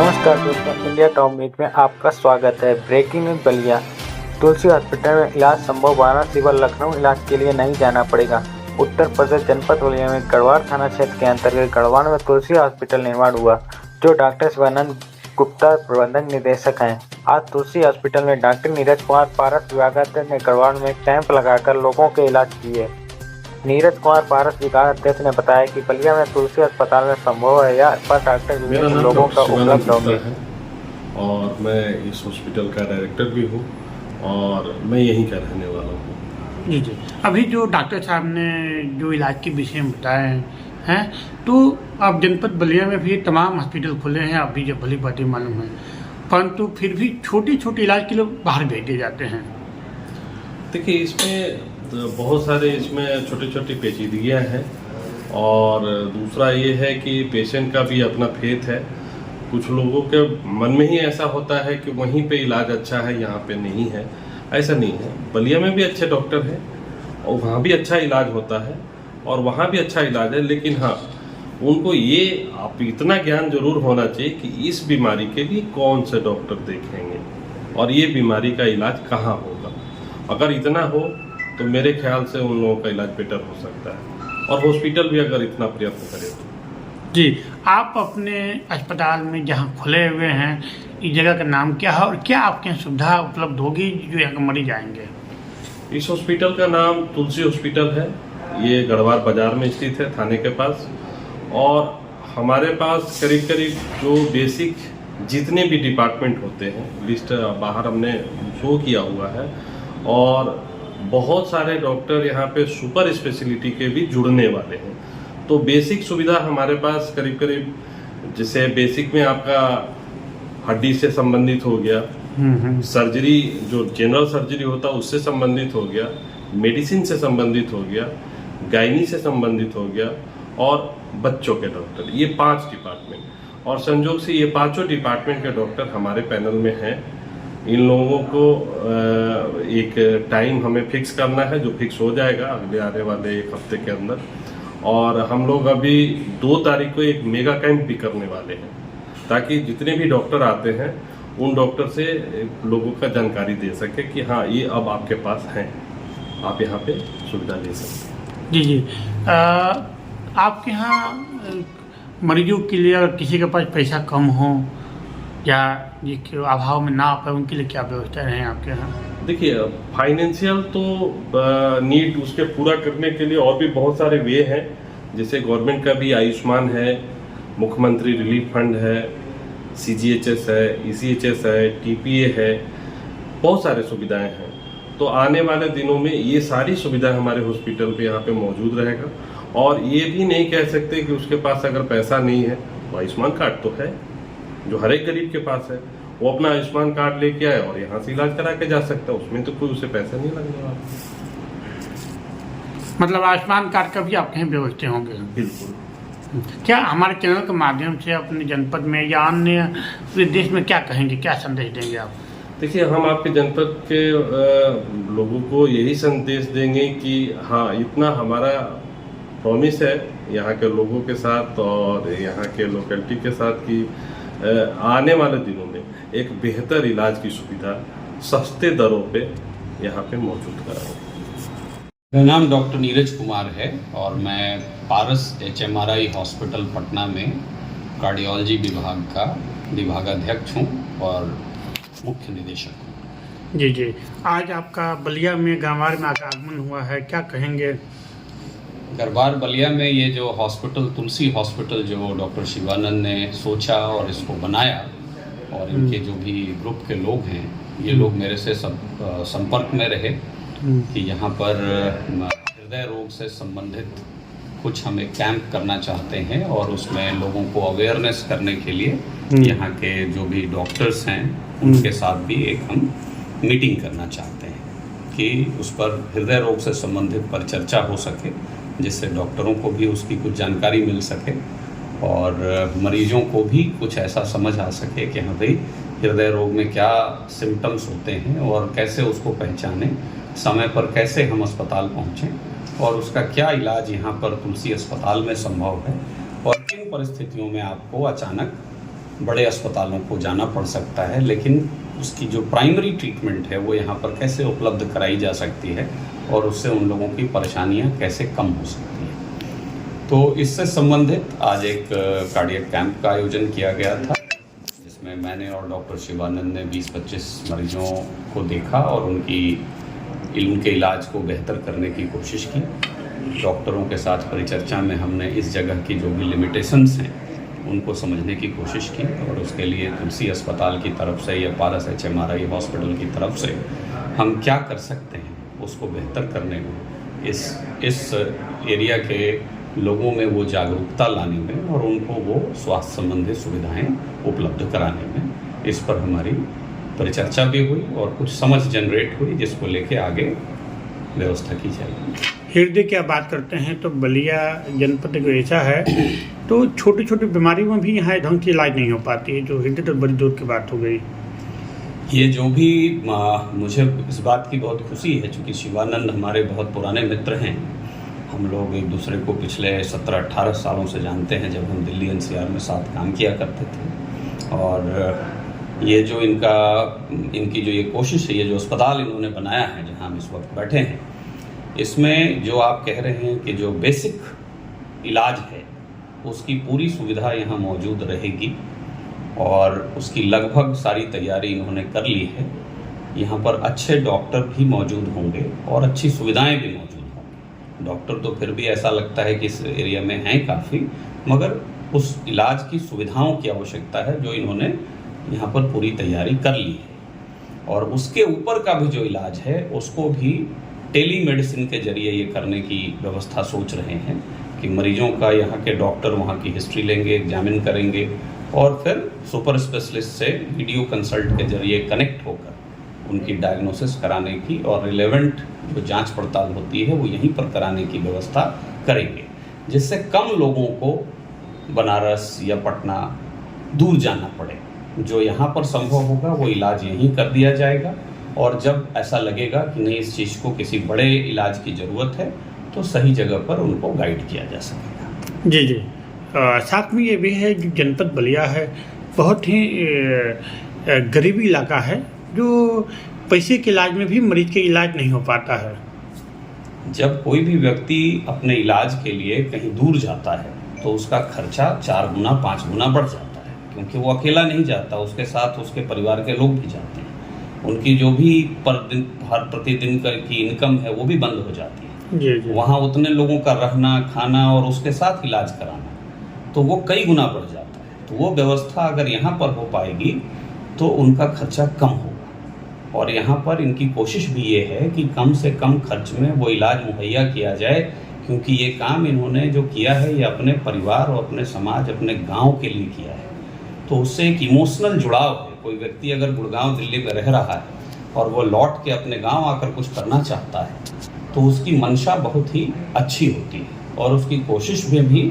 नमस्कार दोस्तों, India top news में आपका स्वागत है। Breaking news Ballia. Tulsi hospital में इलाज संभव, वाराणसी व लखनऊ इलाज के लिए नहीं जाना पड़ेगा। उत्तर प्रदेश जनपद बलिया में गढ़वाल थाना क्षेत्र के अंतर्गत गढ़वाल में तुलसी हॉस्पिटल निर्माण हुआ, जो डॉक्टर शिवानंद गुप्ता प्रबंधक निदेशक हैं। आज तुलसी हॉस्पिटल में डॉक्टर नीरज कुमार पारस विभागाध्यक्ष ने गढ़वाल में कैंप लगाकर लोगों के इलाज किए। नीरज कुमार पारस विभागाध्यक्ष ने बताया कि बलिया में तुलसी अस्पताल में संभव है या पर डॉक्टर विभिन्न लोगों का उपलब्ध होंगे। और मैं इस हॉस्पिटल का डायरेक्टर भी हूँ और मैं यहीं का रहने वाला हूँ। जी। अभी जो डॉक्टर साहब ने जो इलाज के विषय में बताए हैं, तो अब जनपद बलिया में भी तमाम हॉस्पिटल खुले हैं, अभी जो भली बातें मालूम है, परंतु फिर भी छोटे छोटे इलाज के लिए बाहर भेज दिए जाते हैं। देखिए, इसमें बहुत सारे इसमें छोटी छोटी पेचीदगियाँ हैं और दूसरा ये है कि पेशेंट का भी अपना फेथ है। कुछ लोगों के मन में ही ऐसा होता है कि वहीं पे इलाज अच्छा है, यहाँ पे नहीं है। ऐसा नहीं है, बलिया में भी अच्छे डॉक्टर हैं और वहाँ भी अच्छा इलाज होता है और वहाँ भी अच्छा इलाज है। लेकिन हाँ, उनको ये आप इतना ज्ञान जरूर होना चाहिए कि इस बीमारी के लिए कौन से डॉक्टर देखेंगे और ये बीमारी का इलाज कहाँ होगा। अगर इतना हो तो मेरे ख्याल से उन लोगों का इलाज बेटर हो सकता है और हॉस्पिटल भी अगर इतना प्रयत्न करे तो। जी, आप अपने अस्पताल में जहाँ खुले हुए हैं, इस जगह का नाम क्या है और क्या आपके यहाँ सुविधा उपलब्ध होगी जो यहाँ के मरीज आएंगे? इस हॉस्पिटल का नाम तुलसी हॉस्पिटल है। ये गढ़वाल बाजार में स्थित है, थाने के पास। और हमारे पास करीब करीब जो बेसिक जितने भी डिपार्टमेंट होते हैं, लिस्ट बाहर हमने शो किया हुआ है और बहुत सारे डॉक्टर यहाँ पे सुपर स्पेशलिटी के भी जुड़ने वाले हैं। तो बेसिक सुविधा हमारे पास करीब करीब, जैसे बेसिक में आपका हड्डी से संबंधित हो गया, सर्जरी जो जनरल सर्जरी होता है उससे संबंधित हो गया, मेडिसिन से संबंधित हो गया, गायनी से संबंधित हो गया और बच्चों के डॉक्टर। ये 5 डिपार्टमेंट और संजोग से ये 5 डिपार्टमेंट के डॉक्टर हमारे पैनल में हैं। इन लोगों को एक टाइम हमें फिक्स करना है, जो फिक्स हो जाएगा अगले आने वाले 1 हफ्ते के अंदर। और हम लोग अभी 2 तारीख को एक मेगा कैंप भी करने वाले हैं, ताकि जितने भी डॉक्टर आते हैं उन डॉक्टर से लोगों का जानकारी दे सके कि हाँ, ये अब आपके पास हैं, आप यहाँ पे सुविधा ले सकते हैं। जी। आपके यहाँ मरीजों के लिए अगर किसी के पास पैसा कम हो या जिसके अभाव में ना आ पाए, उनके लिए क्या व्यवस्था है आपके यहाँ? देखिए, फाइनेंशियल तो नीड उसके पूरा करने के लिए और भी बहुत सारे वे हैं। जैसे गवर्नमेंट का भी आयुष्मान है, मुख्यमंत्री रिलीफ फंड है, CGHS है, ECHS है, TPA है, बहुत सारे सुविधाएं हैं। तो आने वाले दिनों में ये सारी सुविधाएं हमारे हॉस्पिटल पे यहाँ पे मौजूद रहेगा। और ये भी नहीं कह सकते कि उसके पास अगर पैसा नहीं है, तो आयुष्मान कार्ड तो है, जो हर एक गरीब के पास है। वो अपना आयुष्मान कार्ड लेके आए और यहाँ से इलाज करा के जा सकता है, उसमें तो कोई उसे पैसा नहीं लगने वाला। मतलब आयुष्मान कार्ड का भी आपके यहाँ व्यवस्था होंगे? बिल्कुल। क्या हमारे चैनल के माध्यम से अपने जनपद में या अन्य पूरे देश में क्या कहेंगे, क्या संदेश देंगे आप? देखिए, हम आपके जनपद के लोगों को यही संदेश देंगे कि हाँ, इतना हमारा प्रॉमिस है यहाँ के लोगों के साथ और यहाँ के लोकेलिटी के साथ कि आने वाले दिनों में एक बेहतर इलाज की सुविधा सस्ते दरों पे यहाँ पे मौजूद कराएंगे। मेरा नाम डॉक्टर नीरज कुमार है और मैं पारस HMRI हॉस्पिटल पटना में कार्डियोलॉजी विभाग का विभागाध्यक्ष हूँ और मुख्य निदेशक हूँ। जी। आज आपका बलिया में गढ़वाल में आगमन हुआ है, क्या कहेंगे? गढ़वाल बलिया में ये जो हॉस्पिटल, तुलसी हॉस्पिटल, जो डॉक्टर शिवानंद ने सोचा और इसको बनाया, और इनके जो भी ग्रुप के लोग हैं, ये लोग मेरे से संपर्क में रहे कि यहाँ पर हृदय रोग से संबंधित कुछ हम एक कैंप करना चाहते हैं और उसमें लोगों को अवेयरनेस करने के लिए यहाँ के जो भी डॉक्टर्स हैं उनके साथ भी एक हम मीटिंग करना चाहते हैं कि उस पर हृदय रोग से संबंधित पर चर्चा हो सके, जिससे डॉक्टरों को भी उसकी कुछ जानकारी मिल सके और मरीजों को भी कुछ ऐसा समझ आ सके कि हाँ भाई, हृदय रोग में क्या सिम्टम्स होते हैं और कैसे उसको पहचानें, समय पर कैसे हम अस्पताल पहुँचें और उसका क्या इलाज यहाँ पर तुलसी अस्पताल में संभव है और किन परिस्थितियों में आपको अचानक बड़े अस्पतालों को जाना पड़ सकता है, लेकिन उसकी जो प्राइमरी ट्रीटमेंट है वो यहाँ पर कैसे उपलब्ध कराई जा सकती है और उससे उन लोगों की परेशानियाँ कैसे कम हो सकती हैं। तो इससे संबंधित आज एक कार्डियक कैंप का आयोजन किया गया था, जिसमें मैंने और डॉक्टर शिवानंद ने 20-25 मरीजों को देखा और उनके इलाज को बेहतर करने की कोशिश की। डॉक्टरों के साथ परिचर्चा में हमने इस जगह की जो भी लिमिटेशंस हैं उनको समझने की कोशिश की और उसके लिए तुलसी अस्पताल की तरफ से या पारस HMRI हॉस्पिटल की तरफ से हम क्या कर सकते हैं उसको बेहतर करने में, इस एरिया के लोगों में वो जागरूकता लाने में और उनको वो स्वास्थ्य संबंधी सुविधाएं उपलब्ध कराने में, इस पर हमारी परिचर्चा भी हुई और कुछ समझ जनरेट हुई जिसको लेके आगे व्यवस्था की जाएगी। हृदय की आप बात करते हैं तो बलिया जनपद एक ऐसा है तो छोटी छोटी बीमारियों में भी यहाँ ढंग की इलाज नहीं हो पाती है, जो हृदय तो बड़ी दूर की बात हो गई। ये जो भी मुझे इस बात की बहुत खुशी है, चूँकि शिवानंद हमारे बहुत पुराने मित्र हैं। हम लोग एक दूसरे को पिछले 17-18 सालों से जानते हैं, जब हम दिल्ली NCR में साथ काम किया करते थे। और ये जो इनकी जो ये कोशिश है, ये जो अस्पताल इन्होंने बनाया है जहाँ हम इस वक्त बैठे हैं, इसमें जो आप कह रहे हैं कि जो बेसिक इलाज है उसकी पूरी सुविधा यहाँ मौजूद रहेगी और उसकी लगभग सारी तैयारी इन्होंने कर ली है। यहाँ पर अच्छे डॉक्टर भी मौजूद होंगे और अच्छी सुविधाएं भी मौजूद होंगी। डॉक्टर तो फिर भी ऐसा लगता है कि इस एरिया में हैं काफ़ी, मगर उस इलाज की सुविधाओं की आवश्यकता है जो इन्होंने यहाँ पर पूरी तैयारी कर ली है। और उसके ऊपर का भी जो इलाज है उसको भी टेली मेडिसिन के जरिए ये करने की व्यवस्था सोच रहे हैं कि मरीजों का यहाँ के डॉक्टर वहाँ की हिस्ट्री लेंगे, एग्जामिन करेंगे और फिर सुपर स्पेशलिस्ट से वीडियो कंसल्ट के जरिए कनेक्ट होकर उनकी डायग्नोसिस कराने की और रिलेवेंट जो जांच पड़ताल होती है वो यहीं पर कराने की व्यवस्था करेंगे, जिससे कम लोगों को बनारस या पटना दूर जाना पड़े। जो यहाँ पर संभव होगा वो इलाज यहीं कर दिया जाएगा और जब ऐसा लगेगा कि नहीं इस चीज़ को किसी बड़े इलाज की ज़रूरत है तो सही जगह पर उनको गाइड किया जा सकेगा। जी जी। साथ में ये भी है जो जनपद बलिया है बहुत ही गरीबी इलाका है, जो पैसे के इलाज में भी मरीज के इलाज नहीं हो पाता है। जब कोई भी व्यक्ति अपने इलाज के लिए कहीं दूर जाता है तो उसका खर्चा 4 गुना 5 गुना बढ़ जाता है, क्योंकि वो अकेला नहीं जाता, उसके साथ उसके परिवार के लोग भी जाते हैं। उनकी जो भी हर प्रतिदिन की इनकम है वो भी बंद हो जाती है। जी जी। वहाँ उतने लोगों का रहना, खाना और उसके साथ इलाज कराना तो वो कई गुना बढ़ जाता है। तो वो व्यवस्था अगर यहाँ पर हो पाएगी तो उनका खर्चा कम होगा। और यहाँ पर इनकी कोशिश भी ये है कि कम से कम खर्च में वो इलाज मुहैया किया जाए, क्योंकि ये काम इन्होंने जो किया है ये अपने परिवार और अपने समाज, अपने गाँव के लिए किया है। तो उससे एक इमोशनल जुड़ाव है। कोई व्यक्ति अगर गुड़गांव दिल्ली में रह रहा है और वो लौट के अपने गांव आकर कुछ करना चाहता है तो उसकी मंशा बहुत ही अच्छी होती है और उसकी कोशिश में भी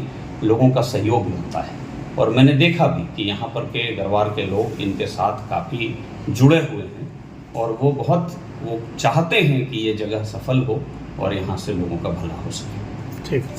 लोगों का सहयोग मिलता है। और मैंने देखा भी कि यहाँ पर के गढ़वार के लोग इनके साथ काफ़ी जुड़े हुए हैं और वो चाहते हैं कि ये जगह सफल हो और यहाँ से लोगों का भला हो सके। ठीक।